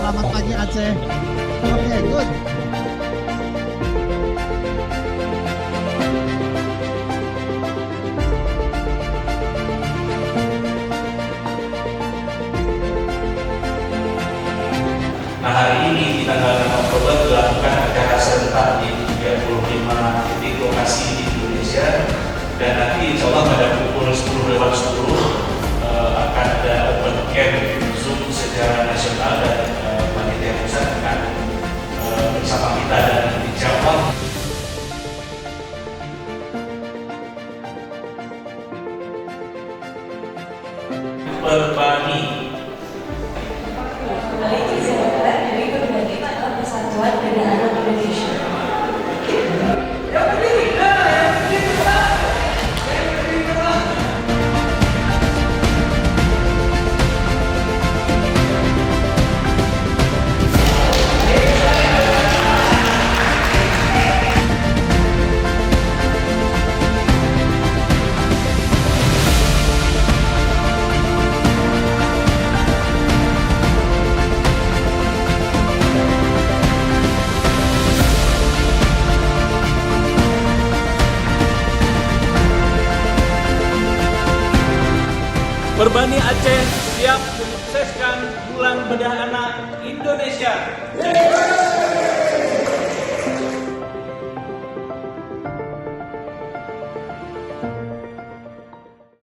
Selamat pagi Aceh. Oke, good. Nah, hari ini di tanggal 6 Oktober dilakukan acara serentak di 35 titik lokasi di Indonesia, dan nanti insya Allah pada pukul 10:10 akan ada open camp Zoom secara nasional, dan panitia pusat akan bersama kita dan dijawab. Perbani dari berbagai macam persatuan dari anak Indonesia. Perbani Aceh siap menyukseskan Bulan Bedah Anak Indonesia.